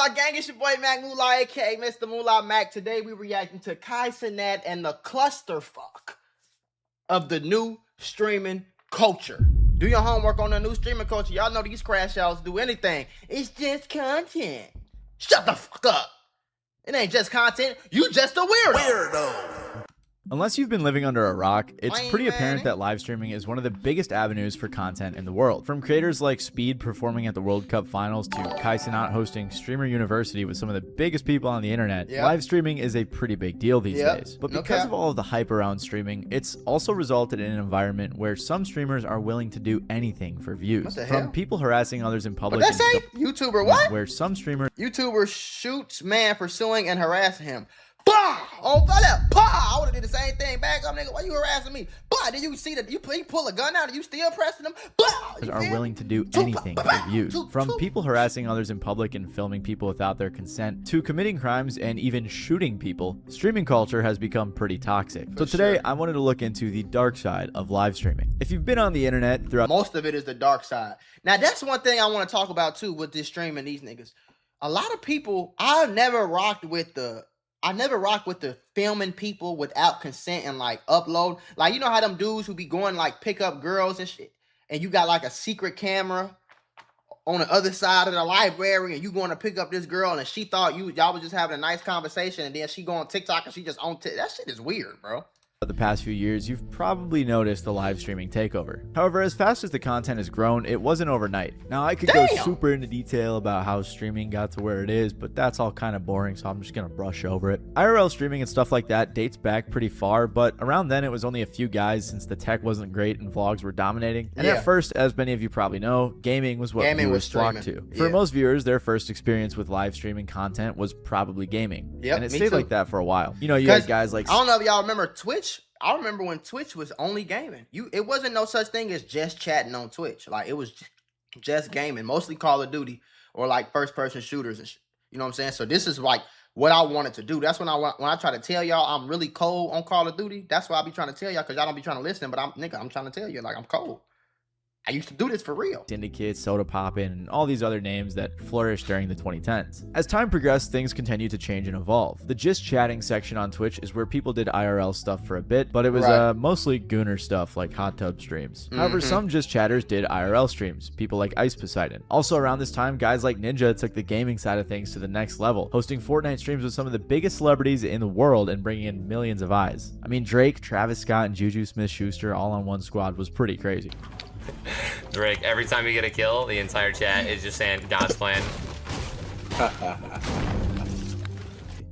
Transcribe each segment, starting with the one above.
Mula gang? It's your boy Mac Mula, aka Mr. Mula Mac. Today we reacting to Cenat and the clusterfuck of the new streaming culture. Do your homework on the new streaming culture. Y'all know these crash outs do anything. It's just content. Shut the fuck up. It ain't just content. You just a weirdo. Unless you've been living under a rock, it's pretty apparent that live streaming is one of the biggest avenues for content in the world. From creators like Speed performing at the World Cup finals to Cenat hosting Streamer University with some of the biggest people on the internet, live streaming is a pretty big deal these days. But because of all of the hype around streaming, it's also resulted in an environment where some streamers are willing to do anything for views. From people harassing others in public. What that say? YouTuber what? Where some streamers... YouTuber shoots man pursuing and harassing him. Bah! On fella, bah! I would have did the same thing. Back up, nigga. Why you harassing me? Bah! Did you see that? You pull a gun out and you still pressing them? Bah! Are willing to do anything for views. From people harassing others in public and filming people without their consent to committing crimes and even shooting people, streaming culture has become pretty toxic. So today, I wanted to look into the dark side of live streaming. If you've been on the internet throughout... Most of it is the dark side. Now, that's one thing I want to talk about too with this streaming, these niggas. A lot of people, I never rocked with the filming people without consent and like upload. Like, you know how them dudes who be going like pick up girls and shit, and you got like a secret camera on the other side of the library, and you going to pick up this girl, and she thought y'all was just having a nice conversation, and then she go on TikTok and she just on that shit is weird, bro. The past few years, you've probably noticed the live streaming takeover. However, as fast as the content has grown, it wasn't overnight. Now, I could go super into detail about how streaming got to where it is, but that's all kind of boring, so I'm just gonna brush over it. IRL streaming and stuff like that dates back pretty far, but around then it was only a few guys since the tech wasn't great and vlogs were dominating. And at first, as many of you probably know, gaming was what viewers flocked to. For most viewers, their first experience with live streaming content was probably gaming. And it stayed like that for a while. You know, you had guys like... I don't know if y'all remember Twitch. I remember when Twitch was only gaming. It wasn't no such thing as just chatting on Twitch. Like, it was just gaming, mostly Call of Duty or like first-person shooters and shit. You know what I'm saying? So this is like what I wanted to do. That's when I try to tell y'all I'm really cold on Call of Duty. That's why I be trying to tell y'all, because y'all don't be trying to listen. But I'm trying to tell you, like, I'm cold. I used to do this for real. Syndicate, Soda Poppin', and all these other names that flourished during the 2010s. As time progressed, things continued to change and evolve. The just chatting section on Twitch is where people did IRL stuff for a bit, but it was mostly gooner stuff like hot tub streams. However, some just chatters did IRL streams, people like Ice Poseidon. Also around this time, guys like Ninja took the gaming side of things to the next level, hosting Fortnite streams with some of the biggest celebrities in the world and bringing in millions of eyes. I mean, Drake, Travis Scott, and Juju Smith-Schuster all on one squad was pretty crazy. Drake, every time you get a kill, the entire chat is just saying God's plan.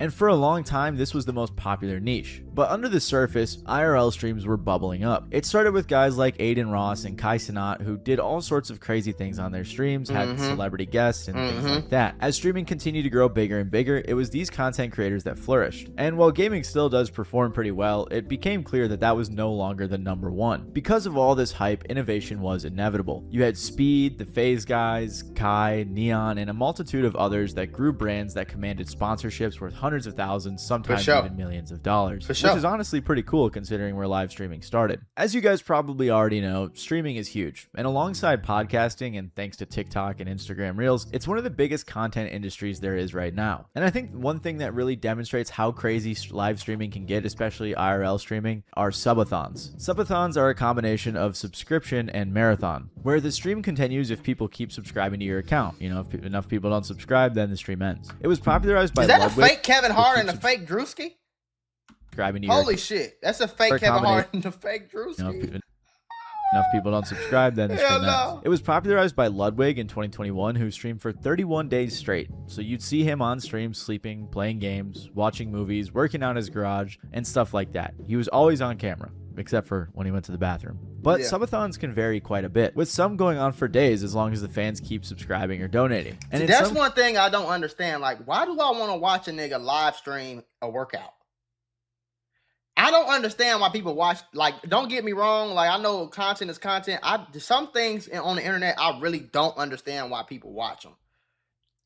And for a long time, this was the most popular niche. But under the surface, IRL streams were bubbling up. It started with guys like Aiden Ross and Cenat, who did all sorts of crazy things on their streams, had celebrity guests and things like that. As streaming continued to grow bigger and bigger, it was these content creators that flourished. And while gaming still does perform pretty well, it became clear that that was no longer the #1. Because of all this hype, innovation was inevitable. You had Speed, the FaZe guys, Kai, Neon, and a multitude of others that grew brands that commanded sponsorships worth hundreds of thousands, sometimes even millions of dollars, which is honestly pretty cool considering where live streaming started. As you guys probably already know, streaming is huge, and alongside podcasting and thanks to TikTok and Instagram Reels, it's one of the biggest content industries there is right now. And I think one thing that really demonstrates how crazy live streaming can get, especially IRL streaming, are subathons. Subathons are a combination of subscription and marathon, where the stream continues if people keep subscribing to your account. You know, if enough people don't subscribe, then the stream ends. It was popularized by Ludwig. Is that a fake Kevin Hart and a fake Drewski? Holy shit, that's a fake Kevin Hart and a fake Drewski. Enough people don't subscribe, then the stream ends. It was popularized by Ludwig in 2021, who streamed for 31 days straight. So you'd see him on stream sleeping, playing games, watching movies, working out in his garage, and stuff like that. He was always on camera, except for when he went to the bathroom. But subathons can vary quite a bit, with some going on for days as long as the fans keep subscribing or donating. And that's one thing I don't understand. Like, why do I want to watch a nigga live stream a workout? I don't understand why people watch. Like, don't get me wrong. Like, I know content is content. Some things on the internet, I really don't understand why people watch them.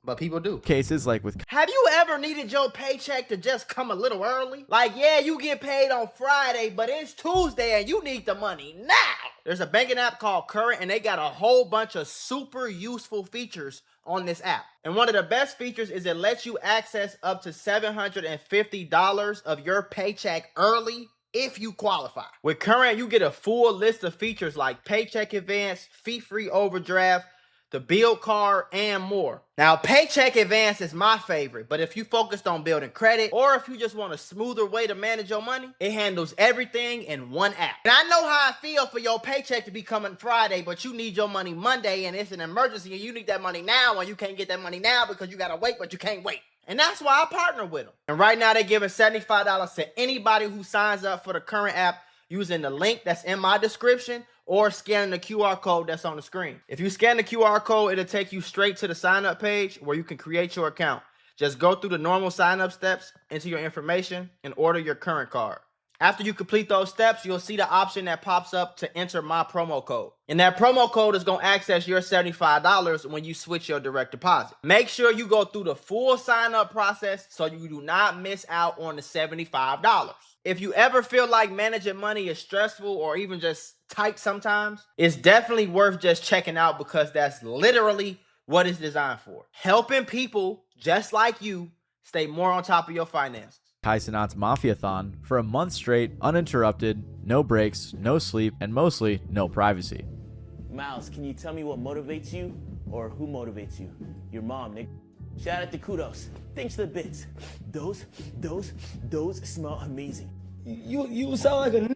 But people do. Cases like with... Have you ever needed your paycheck to just come a little early? Like, yeah, you get paid on Friday, but it's Tuesday and you need the money now. There's a banking app called Current, and they got a whole bunch of super useful features on this app. And one of the best features is it lets you access up to $750 of your paycheck early if you qualify. With Current, you get a full list of features like paycheck advance, fee-free overdraft, the build card, and more. Now, paycheck advance is my favorite, but if you focused on building credit or if you just want a smoother way to manage your money, it handles everything in one app. And I know how I feel for your paycheck to be coming Friday, but you need your money Monday and it's an emergency and you need that money now and you can't get that money now because you gotta wait, but you can't wait. And that's why I partner with them. And right now they're giving $75 to anybody who signs up for the Current app using the link that's in my description or scanning the QR code that's on the screen. If you scan the QR code, it'll take you straight to the sign up page where you can create your account. Just go through the normal sign up steps, enter your information, and order your Current card. After you complete those steps, you'll see the option that pops up to enter my promo code. And that promo code is going to access your $75 when you switch your direct deposit. Make sure you go through the full sign up process so you do not miss out on the $75. If you ever feel like managing money is stressful or even just tight sometimes, it's definitely worth just checking out because that's literally what it's designed for. Helping people just like you stay more on top of your finances. Cenat's Mafiathon for a month straight, uninterrupted, no breaks, no sleep, and mostly no privacy. Miles, can you tell me what motivates you or who motivates you? Your mom, nigga. Shout out to Kudos. Thanks for the bits. Those smell amazing. You sound like a...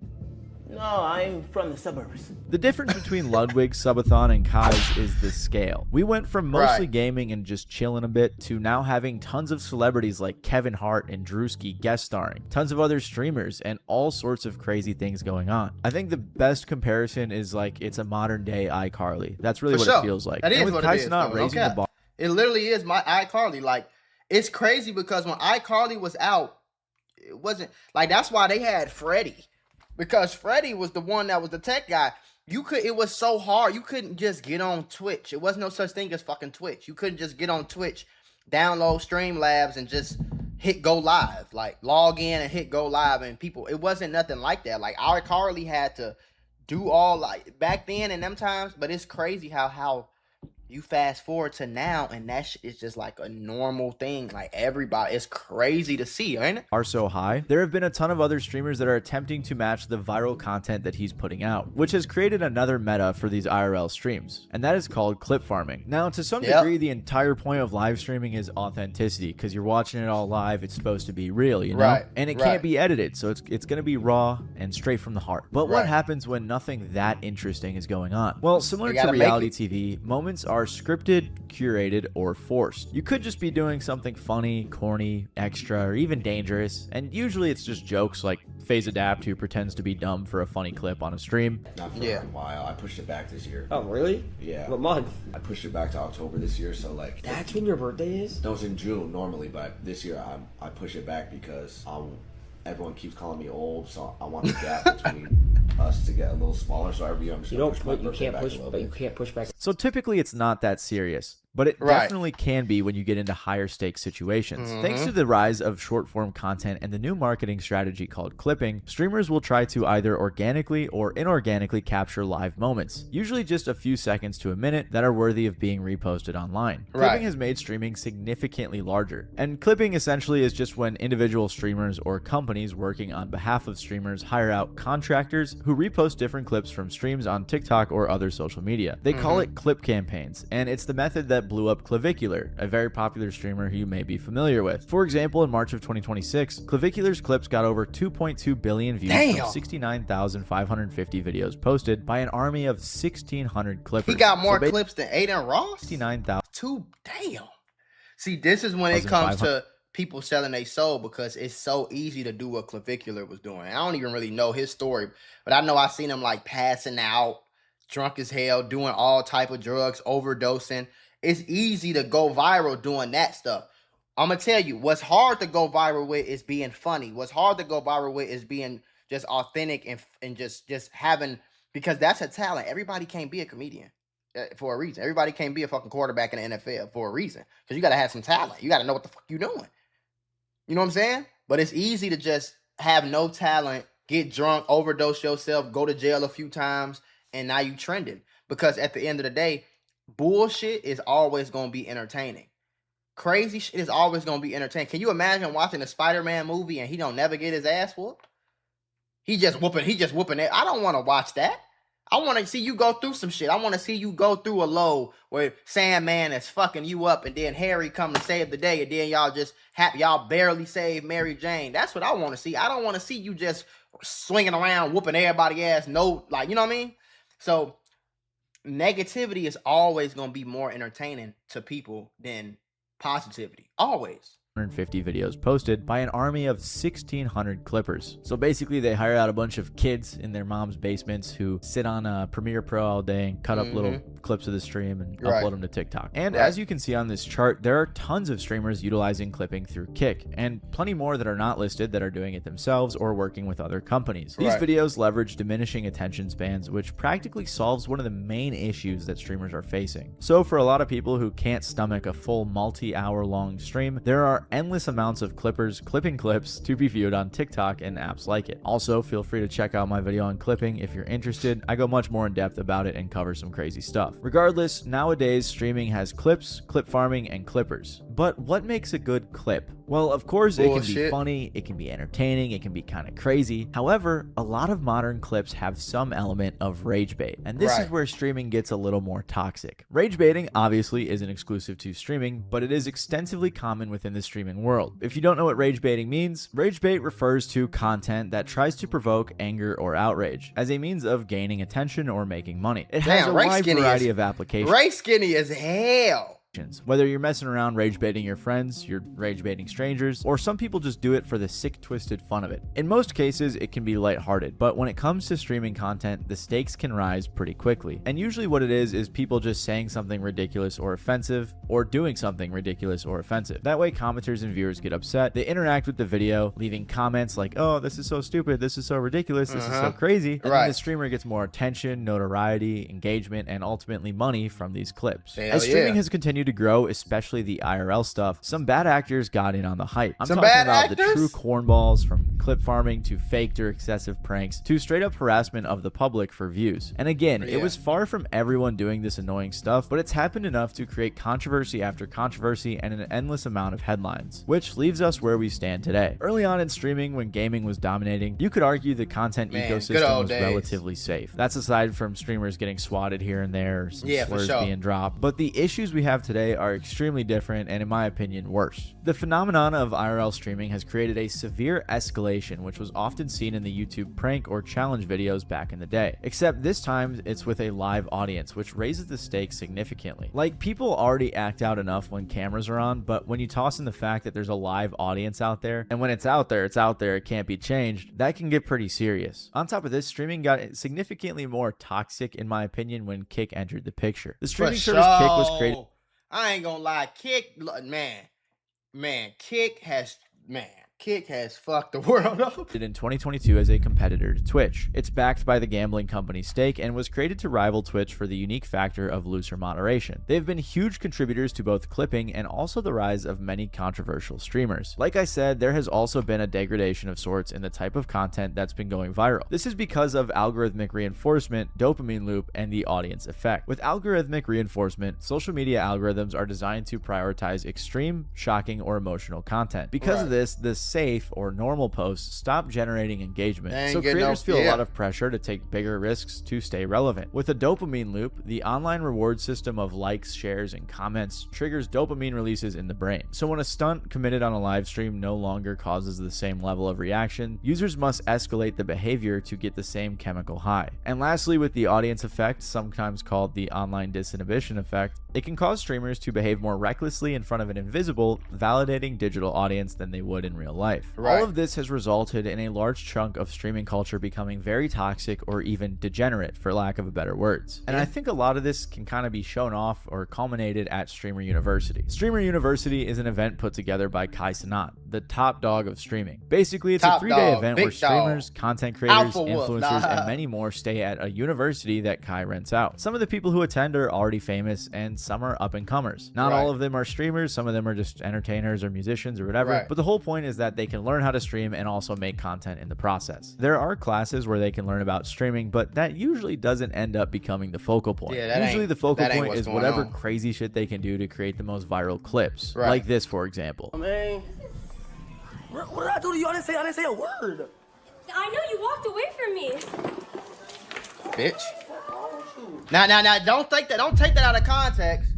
No, I'm from the suburbs. The difference between Ludwig, Subathon, and Kai's is the scale. We went from mostly gaming and just chilling a bit to now having tons of celebrities like Kevin Hart and Drewski guest starring, tons of other streamers, and all sorts of crazy things going on. I think the best comparison is like it's a modern day iCarly. That's really what it feels like. That is and with what Kai it is, Cenat raising the bar. It literally is my iCarly. Like, it's crazy because when iCarly was out, it wasn't like, that's why they had Freddie. Because Freddie was the one that was the tech guy. It was so hard. You couldn't just get on Twitch. It wasn't no such thing as fucking Twitch. You couldn't just get on Twitch, download Streamlabs, and just hit go live. Like, log in and hit go live. And people, it wasn't nothing like that. Like, our Carly had to do all, like, back then in them times. But it's crazy how you fast forward to now, and that shit is just like a normal thing. Like, everybody, it's crazy to see, ain't it? Are so high. There have been a ton of other streamers that are attempting to match the viral content that he's putting out, which has created another meta for these IRL streams, and that is called clip farming. Now, to some degree, the entire point of live streaming is authenticity, because you're watching it all live. It's supposed to be real, you know? And it can't be edited, so it's going to be raw and straight from the heart. But what happens when nothing that interesting is going on? Well, similar to reality TV, moments are scripted, curated, or forced. You could just be doing something funny, corny, extra, or even dangerous, and usually it's just jokes like FaZe Adapt, who pretends to be dumb for a funny clip on a stream. Not for a while. I pushed it back this year. Oh, really? Yeah. What month? I pushed it back to October this year, so like... That's when your birthday is? No, it's in June normally, but this year I push it back because everyone keeps calling me old, so I want the gap between us to get a little smaller. So every year I'm just you can't push back. So typically it's not that serious, but it definitely can be when you get into higher stakes situations. Thanks to the rise of short form content and the new marketing strategy called clipping, streamers will try to either organically or inorganically capture live moments, usually just a few seconds to a minute, that are worthy of being reposted online. Clipping has made streaming significantly larger, and clipping essentially is just when individual streamers or companies working on behalf of streamers hire out contractors who repost different clips from streams on TikTok or other social media. They call it clip campaigns, and it's the method that blew up Clavicular, a very popular streamer who you may be familiar with. For example, in March of 2026, Clavicular's clips got over 2.2 billion views from 69,550 videos posted by an army of 1,600 clippers. He got more clips than Aiden Ross? 69,000. Damn. See, this is when it comes to people selling their soul, because it's so easy to do what Clavicular was doing. I don't even really know his story, but I know I seen him like passing out, drunk as hell, doing all type of drugs, overdosing. It's easy to go viral doing that stuff. I'm going to tell you, what's hard to go viral with is being funny. What's hard to go viral with is being just authentic and just having, because that's a talent. Everybody can't be a comedian for a reason. Everybody can't be a fucking quarterback in the NFL for a reason, because you got to have some talent. You got to know what the fuck you're doing. You know what I'm saying? But it's easy to just have no talent, get drunk, overdose yourself, go to jail a few times, and now you trending. Because at the end of the day, bullshit is always going to be entertaining. Crazy shit is always going to be entertaining. Can you imagine watching a Spider-Man movie and he don't never get his ass whooped? He just whooping it. I don't want to watch that. I want to see you go through some shit. I want to see you go through a low where Sandman is fucking you up and then Harry come to save the day and then y'all barely save Mary Jane. That's what I want to see. I don't want to see you just swinging around whooping everybody ass. No, like, you know what I mean? So negativity is always going to be more entertaining to people than positivity. Always. 150 videos posted by an army of 1,600 clippers. So basically they hire out a bunch of kids in their mom's basements who sit on Premiere Pro all day and cut up little clips of the stream and upload them to TikTok. And as you can see on this chart, there are tons of streamers utilizing clipping through Kick, and plenty more that are not listed that are doing it themselves or working with other companies. These videos leverage diminishing attention spans, which practically solves one of the main issues that streamers are facing. So for a lot of people who can't stomach a full multi-hour long stream, there are endless amounts of clippers clipping clips to be viewed on TikTok and apps like it. Also, feel free to check out my video on clipping if you're interested. I go much more in depth about it and cover some crazy stuff. Regardless, nowadays streaming has clips, clip farming, and clippers. But what makes a good clip? Well, of course, it can be funny, it can be entertaining, it can be kind of crazy. However, a lot of modern clips have some element of rage bait, and this is where streaming gets a little more toxic. Rage baiting obviously isn't exclusive to streaming, but it is extensively common within the streaming world. If you don't know what rage baiting means, rage bait refers to content that tries to provoke anger or outrage as a means of gaining attention or making money. It has a wide variety of applications. Ray Skinny as hell. Whether you're messing around rage baiting your friends, you're rage baiting strangers, or some people just do it for the sick, twisted fun of it. In most cases, it can be lighthearted, but when it comes to streaming content, the stakes can rise pretty quickly. And usually what it is people just saying something ridiculous or offensive, or doing something ridiculous or offensive. That way commenters and viewers get upset, they interact with the video, leaving comments like, oh, this is so stupid, this is so ridiculous, this is so crazy, and then the streamer gets more attention, notoriety, engagement, and ultimately money from these clips. As streaming has continued to grow, especially the IRL stuff, some bad actors got in on the hype. I'm talking about the true cornballs, from clip farming to faked or excessive pranks to straight up harassment of the public for views. And again, it was far from everyone doing this annoying stuff, but it's happened enough to create controversy after controversy and an endless amount of headlines, which leaves us where we stand today. Early on in streaming, when gaming was dominating, you could argue the content ecosystem was relatively safe. That's aside from streamers getting swatted here and there, or some slurs being dropped. But the issues we have today are extremely different and, in my opinion, worse. The phenomenon of IRL streaming has created a severe escalation, which was often seen in the YouTube prank or challenge videos back in the day. Except this time, it's with a live audience, which raises the stakes significantly. Like, people already act out enough when cameras are on, but when you toss in the fact that there's a live audience out there, and when it's out there, it can't be changed, that can get pretty serious. On top of this, streaming got significantly more toxic, in my opinion, when Kick entered the picture. The streaming service Kick was created... I ain't gonna lie, Kick has fucked the world up. In 2022 as a competitor to Twitch. It's backed by the gambling company Stake and was created to rival Twitch for the unique factor of looser moderation. They've been huge contributors to both clipping and also the rise of many controversial streamers. Like I said, there has also been a degradation of sorts in the type of content that's been going viral. This is because of algorithmic reinforcement, dopamine loop, and the audience effect. With algorithmic reinforcement, social media algorithms are designed to prioritize extreme, shocking, or emotional content. Because of this, the safe or normal posts stop generating engagement, so creators feel a lot of pressure to take bigger risks to stay relevant. With a dopamine loop, the online reward system of likes, shares, and comments triggers dopamine releases in the brain. So when a stunt committed on a live stream no longer causes the same level of reaction, users must escalate the behavior to get the same chemical high. And lastly, with the audience effect, sometimes called the online disinhibition effect, it can cause streamers to behave more recklessly in front of an invisible, validating digital audience than they would in real life. All of this has resulted in a large chunk of streaming culture becoming very toxic or even degenerate, for lack of a better words. And I think a lot of this can kind of be shown off or culminated at Streamer University. Streamer University is an event put together by Cenat, the top dog of streaming. Basically, it's a 3-day event where streamers, content creators, influencers, and many more stay at a university that Kai rents out. Some of the people who attend are already famous, and some are up-and-comers. Not all of them are streamers, some of them are just entertainers or musicians or whatever, but the whole point is that that they can learn how to stream and also make content in the process. There are classes where they can learn about streaming, but that usually doesn't end up becoming the focal point. Yeah, usually the focal point what's is going whatever on. crazy shit they can do to create the most viral clips. Right. Like this, for example. Man, what did I do to you? I didn't say a word. I know you walked away from me. Bitch. Now, don't take that out of context.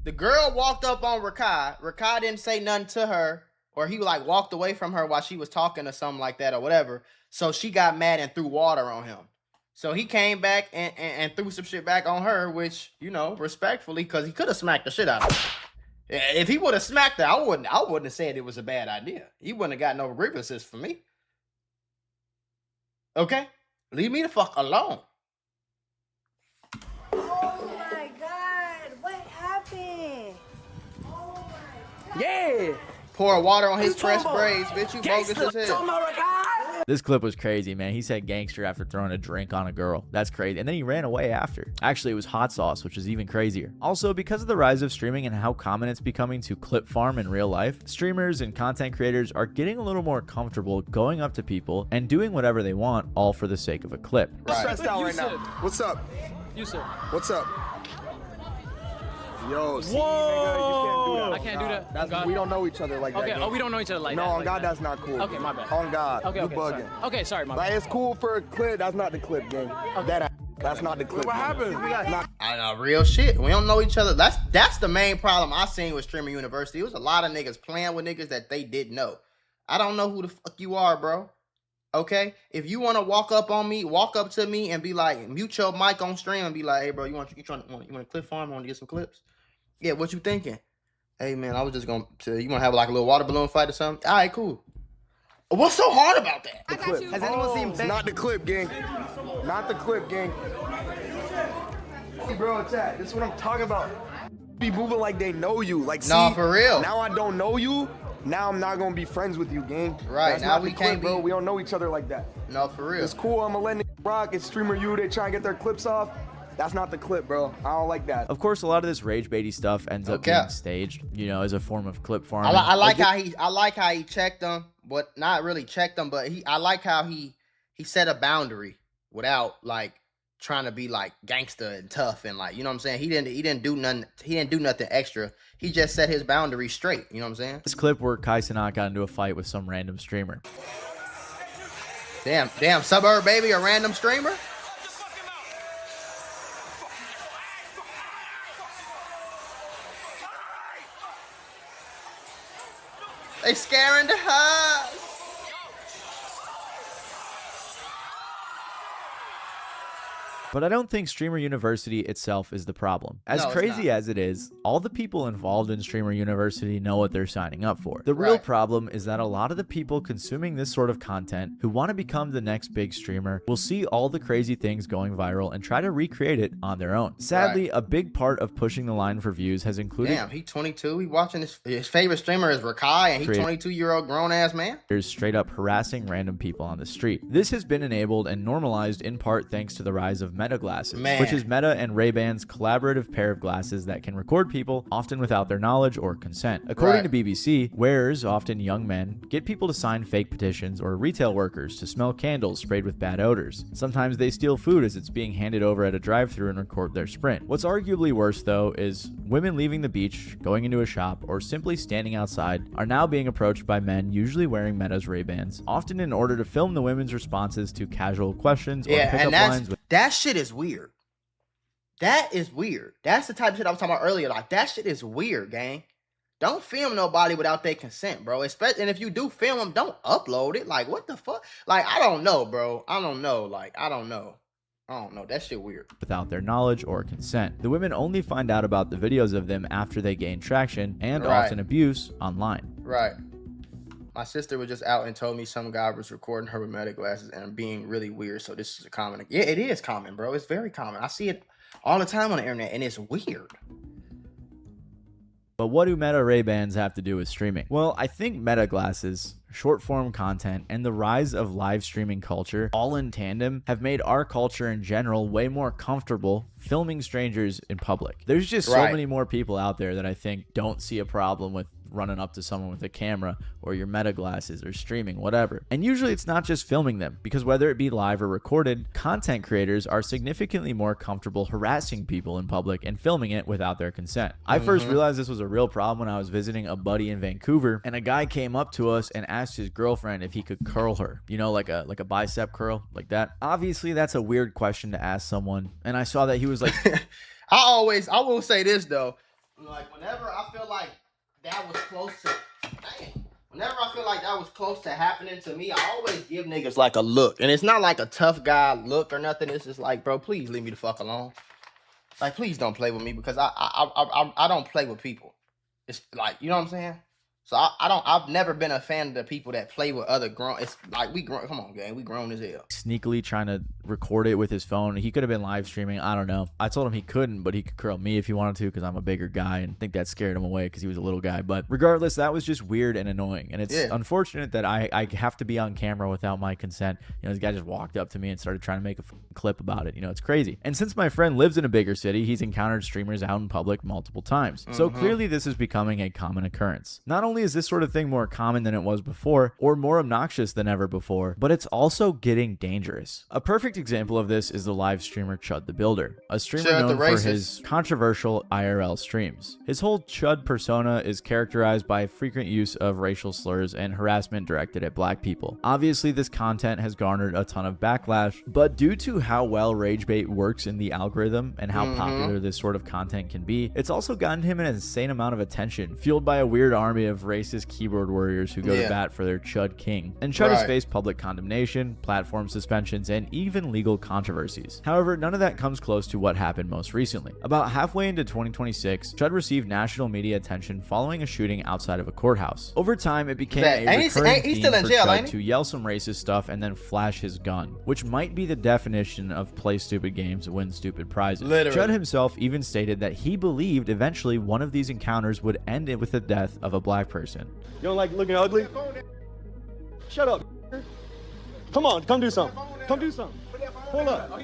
The girl walked up on Rakai. Rakai didn't say nothing to her, or he like walked away from her while she was talking or something like that or whatever. So she got mad and threw water on him. So he came back and threw some shit back on her, which, you know, respectfully, because he could have smacked the shit out of her. If he would have smacked her, I wouldn't have said it was a bad idea. He wouldn't have got no grievances from me. Okay? Leave me the fuck alone. Oh my God, what happened? Oh my God. Yeah. Pour water on his fresh braids, bitch. You bogus as hell. This clip was crazy, man. He said gangster after throwing a drink on a girl. That's crazy. And then he ran away after. Actually, it was hot sauce, which is even crazier. Also, because of the rise of streaming and how common it's becoming to clip farm in real life, streamers and content creators are getting a little more comfortable going up to people and doing whatever they want, all for the sake of a clip. Right. Stressed out right now. What's up? You sir. What's up? Yo, see, Whoa! nigga, you can't do that. I can't do that. That's, On God. we don't know each other like that. Okay. gang. Oh, we don't know each other like no, that. on like God, that. that's not cool. Okay, my bad. On God, Okay, you okay, bugging. sorry. Okay, sorry, my Like, bad. it's cool for a clip. That's not the clip, gang. That's not the clip. What happened? I know, real shit. We don't know each other. That's the main problem I seen with Streamer University. It was a lot of niggas playing with niggas that they didn't know. I don't know who the fuck you are, bro. Okay? If you want to walk up to me and be like, mute your mic on stream and be like, hey, bro, you want to clip farm? Want to get some clips? Yeah, what you thinking? Hey, man, I was just going to, you want to have like a little water balloon fight or something? All right, cool. What's so hard about that? The clip. Has anyone seen Ben? Not the clip, gang. Not the clip, gang. Hey, bro, chat. This is what I'm talking about. Be moving like they know you. Like, see, No, for real. Now I don't know you. Now I'm not gonna be friends with you, gang. Right, That's now not we the clip, can't bro. be- We don't know each other like that. No, for real. It's cool. I'm gonna let niggas rock. It's streamer you. They try and get their clips off. That's not the clip, bro. I don't like that. Of course, a lot of this rage baity stuff ends up Okay. being staged, you know, as a form of clip farming. I like how he checked them, but not really checked them, but I like how he set a boundary without like trying to be like gangster and tough and like, you know what I'm saying? He didn't do nothing extra. He just set his boundary straight, you know what I'm saying? This clip where Cenat got into a fight with some random streamer. Damn, suburb baby, a random streamer? They scaring the house. But I don't think Streamer University itself is the problem. As No, it's crazy not. as it is, all the people involved in Streamer University know what they're signing up for. The real Right. problem is that a lot of the people consuming this sort of content who want to become the next big streamer will see all the crazy things going viral and try to recreate it on their own. Sadly, a big part of pushing the line for views has included Damn, he 22. He watching his favorite streamer is Rakai, and he Create- 22-year-old grown-ass man. creators straight up harassing random people on the street. This has been enabled and normalized in part thanks to the rise of Meta glasses, Man. which is Meta and Ray-Ban's collaborative pair of glasses that can record people, often without their knowledge or consent. According Right. to BBC, wearers, often young men, get people to sign fake petitions or retail workers to smell candles sprayed with bad odors. Sometimes they steal food as it's being handed over at a drive-thru and record their sprint. What's arguably worse, though, is women leaving the beach, going into a shop, or simply standing outside are now being approached by men usually wearing Meta's Ray-Bans, often in order to film the women's responses to casual questions or Yeah, pickup and lines with that shit is weird. That is weird. That's the type of shit I was talking about earlier. Like, that shit is weird, gang. Don't film nobody without their consent, bro. Especially, and if you do film them, don't upload it. Like, what the fuck? Like, I don't know, bro. I don't know. Like, I don't know. That shit weird. without their knowledge or consent. The women only find out about the videos of them after they gain traction and Right. often abuse online. Right. My sister was just out and told me some guy was recording her with Meta glasses and being really weird. So this is a common. Yeah, it is common, bro. It's very common. I see it all the time on the internet, and it's weird. But what do Meta Ray-Bans have to do with streaming? Well, I think Meta glasses, short-form content, and the rise of live streaming culture, all in tandem, have made our culture in general way more comfortable filming strangers in public. There's just so Right. many more people out there that I think don't see a problem with running up to someone with a camera or your meta glasses or streaming, whatever. And usually it's not just filming them, because whether it be live or recorded, content creators are significantly more comfortable harassing people in public and filming it without their consent. I first realized this was a real problem when I was visiting a buddy in Vancouver, and a guy came up to us and asked his girlfriend if he could curl her, you know, like a bicep curl, like that. Obviously that's a weird question to ask someone, and I saw that he was like I will say this though, like whenever I feel like that was close to happening to me, I always give niggas like a look, and it's not like a tough guy look or nothing. It's just like, bro, please leave me the fuck alone. Like, please don't play with me, because I don't play with people. It's like, you know what I'm saying? So I've never been a fan of the people that play with other grown. It's like, we grown. Come on, gang, we grown as hell. Sneakily trying to record it with his phone. He could have been live streaming. I don't know. I told him he couldn't, but he could curl me if he wanted to, because I'm a bigger guy, and I think that scared him away because he was a little guy. But regardless, that was just weird and annoying, and it's unfortunate that I have to be on camera without my consent. You know, this guy just walked up to me and started trying to make a clip about it. You know, it's crazy. And since my friend lives in a bigger city, he's encountered streamers out in public multiple times. So clearly this is becoming a common occurrence. Not only is this sort of thing more common than it was before, or more obnoxious than ever before, but it's also getting dangerous. A perfect example of this is the live streamer Chud the Builder, a streamer known for his controversial IRL streams. His whole Chud persona is characterized by frequent use of racial slurs and harassment directed at black people. Obviously, this content has garnered a ton of backlash, but due to how well rage bait works in the algorithm and how popular this sort of content can be, it's also gotten him an insane amount of attention, fueled by a weird army of racist keyboard warriors who go to bat for their Chud king. And Chud has faced public condemnation, platform suspensions, and even legal controversies. However, none of that comes close to what happened most recently. About halfway into 2026, Chud received national media attention following a shooting outside of a courthouse. Over time, it became a recurring theme for Chud to yell some racist stuff and then flash his gun, which might be the definition of play stupid games, win stupid prizes. Chud himself even stated that he believed eventually one of these encounters would end with the death of a black person. You don't like looking ugly? Shut up. Come on, come do something. Come do something. Pull up.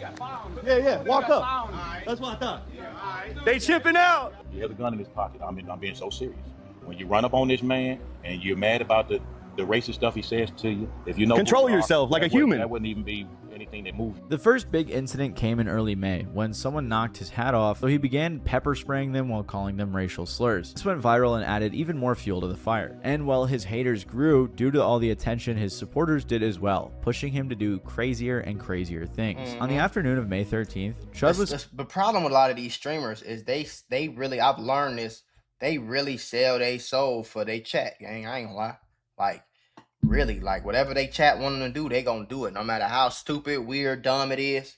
Yeah, walk up. That's what I thought. They chipping out. You have a gun in his pocket. I'm being so serious. When you run up on this man and you're mad about the racist stuff he says to you, if you know, control yourself like a human. That wouldn't even be anything that moves. The first big incident came in early May when someone knocked his hat off, so he began pepper spraying them while calling them racial slurs. This went viral and added even more fuel to the fire. And while his haters grew, due to all the attention, his supporters did as well, pushing him to do crazier and crazier things. On the afternoon of May 13th, Chud was... The problem with a lot of these streamers is they really, I've learned this, they really sell their soul for their chat, gang. I ain't gonna lie. Like, really, like whatever they chat want them to do, they gonna do it. No matter how stupid, weird, dumb it is,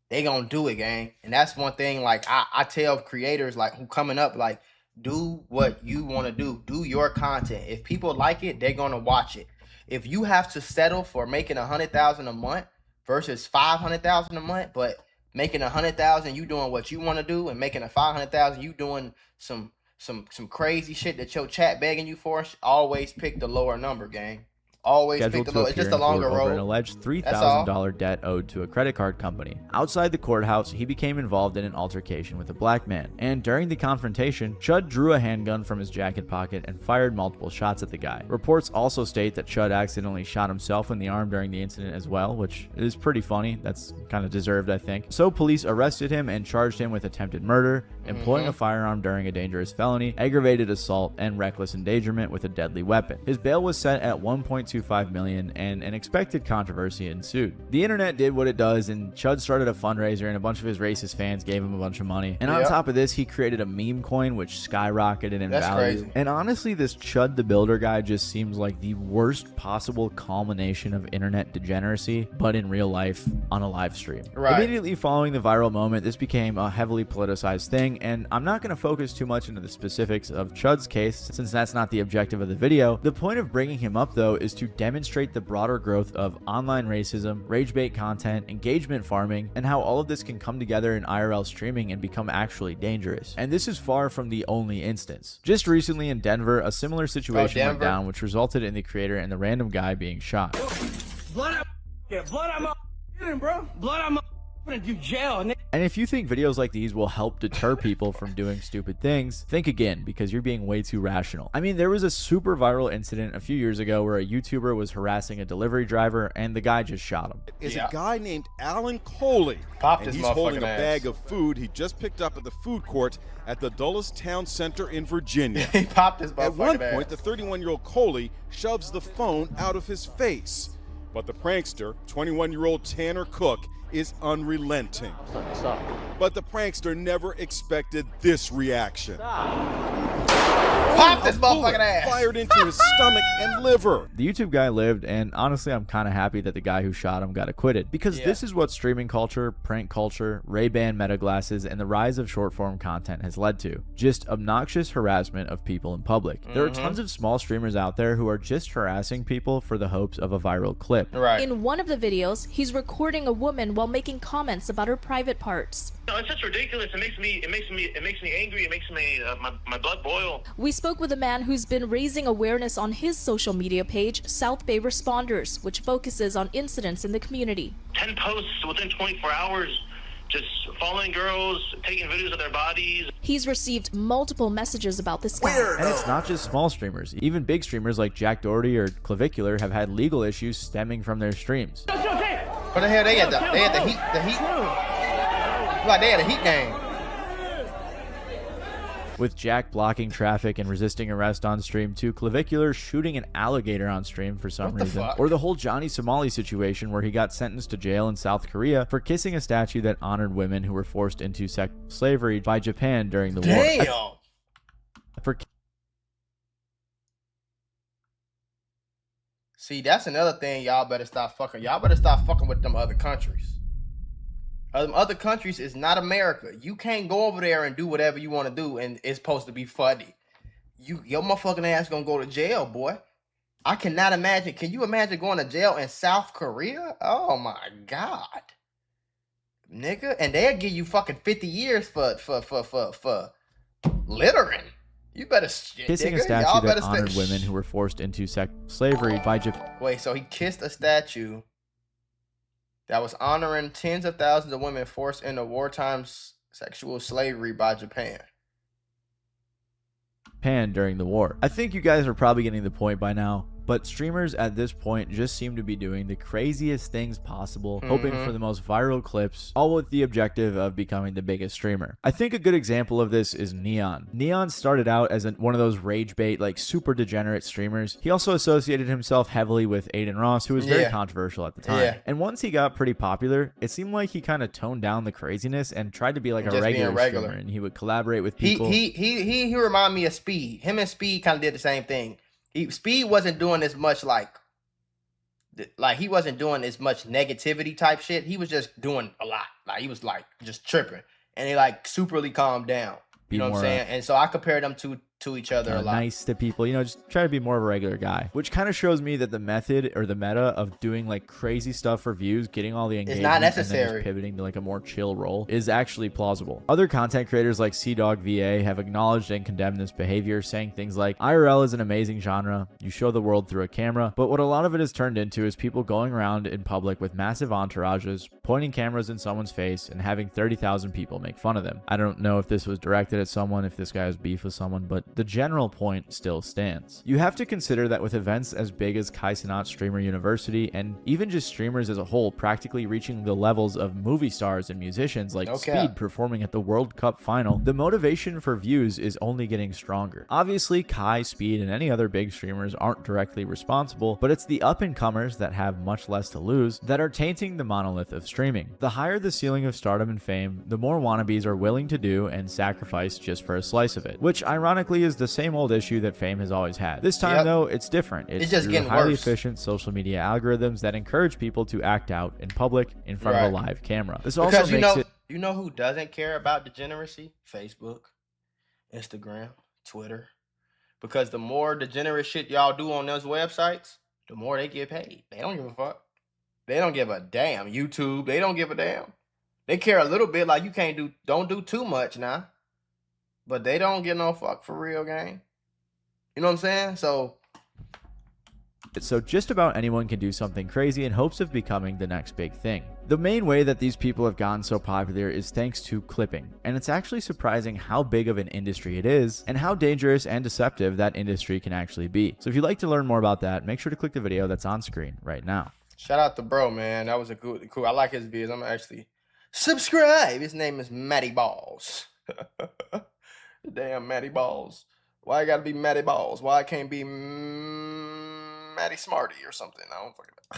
they gonna do it, gang. And that's one thing, like, I tell creators, like, who coming up, like, do what you want to do. Do your content. If people like it, they're gonna watch it. If you have to settle for making 100,000 a month versus 500,000 a month, but making 100,000, you doing what you want to do, and making a 500,000, you doing some crazy shit that your chat begging you for, always pick the lower number, gang. Always pick the lower. It's just a longer road. An alleged $3,000 debt owed to a credit card company. Outside the courthouse, he became involved in an altercation with a black man. And during the confrontation, Chud drew a handgun from his jacket pocket and fired multiple shots at the guy. Reports also state that Chud accidentally shot himself in the arm during the incident as well, which is pretty funny. That's kind of deserved, I think. So police arrested him and charged him with attempted murder, employing a firearm during a dangerous felony, aggravated assault, and reckless endangerment with a deadly weapon. His bail was set at $1.25 million, and an expected controversy ensued. The internet did what it does, and Chud started a fundraiser, and a bunch of his racist fans gave him a bunch of money. And on top of this, he created a meme coin which skyrocketed in value. Crazy. And honestly, this Chud the Builder guy just seems like the worst possible culmination of internet degeneracy, but in real life on a live stream. Immediately following the viral moment, this became a heavily politicized thing, and I'm not going to focus too much into the specifics of Chud's case since that's not the objective of the video. The point of bringing him up though is to demonstrate the broader growth of online racism, rage bait content, engagement farming, and how all of this can come together in IRL streaming and become actually dangerous. And this is far from the only instance. Just recently in Denver, a similar situation went down, which resulted in the creator and the random guy being shot. Blood out my bro. Blood out my gonna do jail. And if you think videos like these will help deter people from doing stupid things, think again, because you're being way too rational. I mean, there was a super viral incident a few years ago where a YouTuber was harassing a delivery driver and the guy just shot him. Is a guy named Alan Coley, Popped and his he's holding a motherfucking ass. bag of food he just picked up at the food court at the Dulles Town Center in Virginia. He popped his At one motherfucking point, ass. the 31-year-old Coley shoves the phone out of his face. But the prankster, 21-year-old Tanner Cook, is unrelenting. Stop. But the prankster never expected this reaction. Popped his A bullet motherfucking ass. fired into his stomach and liver. The YouTube guy lived, and honestly, I'm kind of happy that the guy who shot him got acquitted, because this is what streaming culture, prank culture, Ray-Ban meta glasses, and the rise of short-form content has led to. Just obnoxious harassment of people in public. There are tons of small streamers out there who are just harassing people for the hopes of a viral clip. Right. In one of the videos, he's recording a woman while making comments about her private parts. No, it's just ridiculous. It makes me angry. It makes me my blood boil. We spoke with a man who's been raising awareness on his social media page, South Bay Responders, which focuses on incidents in the community. 10 posts within 24 hours, just following girls, taking videos of their bodies. He's received multiple messages about this guy. And it's not just small streamers. Even big streamers like Jack Doherty or Clavicular have had legal issues stemming from their streams. What the hell they had the heat like they had a heat game. With Jack blocking traffic and resisting arrest on stream, to Clavicular shooting an alligator on stream for some reason, or the whole Johnny Somali situation where he got sentenced to jail in South Korea for kissing a statue that honored women who were forced into slavery by Japan during the war. See, that's another thing y'all better stop fucking. Y'all better stop fucking with them other countries. Them other countries is not America. You can't go over there and do whatever you want to do and it's supposed to be funny. Your motherfucking ass gonna go to jail, boy. I cannot imagine. Can you imagine going to jail in South Korea? Oh my God. Nigga. And they'll give you fucking 50 years for littering. You better kissing a statue that honored women who were forced into slavery by Japan. Wait, so he kissed a statue that was honoring tens of thousands of women forced into wartime sexual slavery by Japan. During the war. I think you guys are probably getting the point by now, but streamers at this point just seem to be doing the craziest things possible, hoping for the most viral clips, all with the objective of becoming the biggest streamer. I think a good example of this is Neon. Neon started out as one of those rage bait, like super degenerate streamers. He also associated himself heavily with Aiden Ross, who was very controversial at the time. And once he got pretty popular, it seemed like he kind of toned down the craziness and tried to be like a regular streamer, and he would collaborate with people. He reminded me of Speed. Him and Speed kind of did the same thing. Speed wasn't doing as much like he wasn't doing as much negativity type shit. He was just doing a lot. Like he was like just tripping, and he like superly calmed down. You know what I'm saying? And so I compared them to each other a lot. Nice to people, you know, just try to be more of a regular guy, which kind of shows me that the method or the meta of doing like crazy stuff for views, getting all the engagement, it's not necessary, and then just pivoting to like a more chill role is actually plausible. Other content creators like CDogVA have acknowledged and condemned this behavior, saying things like, IRL is an amazing genre, you show the world through a camera, but what a lot of it has turned into is people going around in public with massive entourages, pointing cameras in someone's face, and having 30,000 people make fun of them. I don't know if this was directed at someone, if this guy has beef with someone, but the general point still stands. You have to consider that with events as big as Cenat Streamer University, and even just streamers as a whole practically reaching the levels of movie stars and musicians like Speed performing at the World Cup final, the motivation for views is only getting stronger. Obviously, Kai, Speed, and any other big streamers aren't directly responsible, but it's the up-and-comers that have much less to lose that are tainting the monolith of streaming. The higher the ceiling of stardom and fame, the more wannabes are willing to do and sacrifice just for a slice of it, which ironically is the same old issue that fame has always had. This time though, it's different. It's just getting highly efficient social media algorithms that encourage people to act out in public in front of a live camera. This also makes it... You know who doesn't care about degeneracy? Facebook, Instagram, Twitter. Because the more degenerate shit y'all do on those websites, the more they get paid. They don't give a fuck. They don't give a damn. YouTube, they don't give a damn. They care a little bit, like you don't do too much now. But they don't get no fuck for real, gang. You know what I'm saying? So So just about anyone can do something crazy in hopes of becoming the next big thing. The main way that these people have gotten so popular is thanks to clipping, and it's actually surprising how big of an industry it is and how dangerous and deceptive that industry can actually be. So if you'd like to learn more about that, make sure to click the video that's on screen right now. Shout out to bro, man. That was a cool. I like his videos. I'm actually subscribe. His name is Matty Balls. Damn, Matty Balls. Why I gotta be Matty Balls? Why I can't be Matty Smarty or something? I don't fucking know.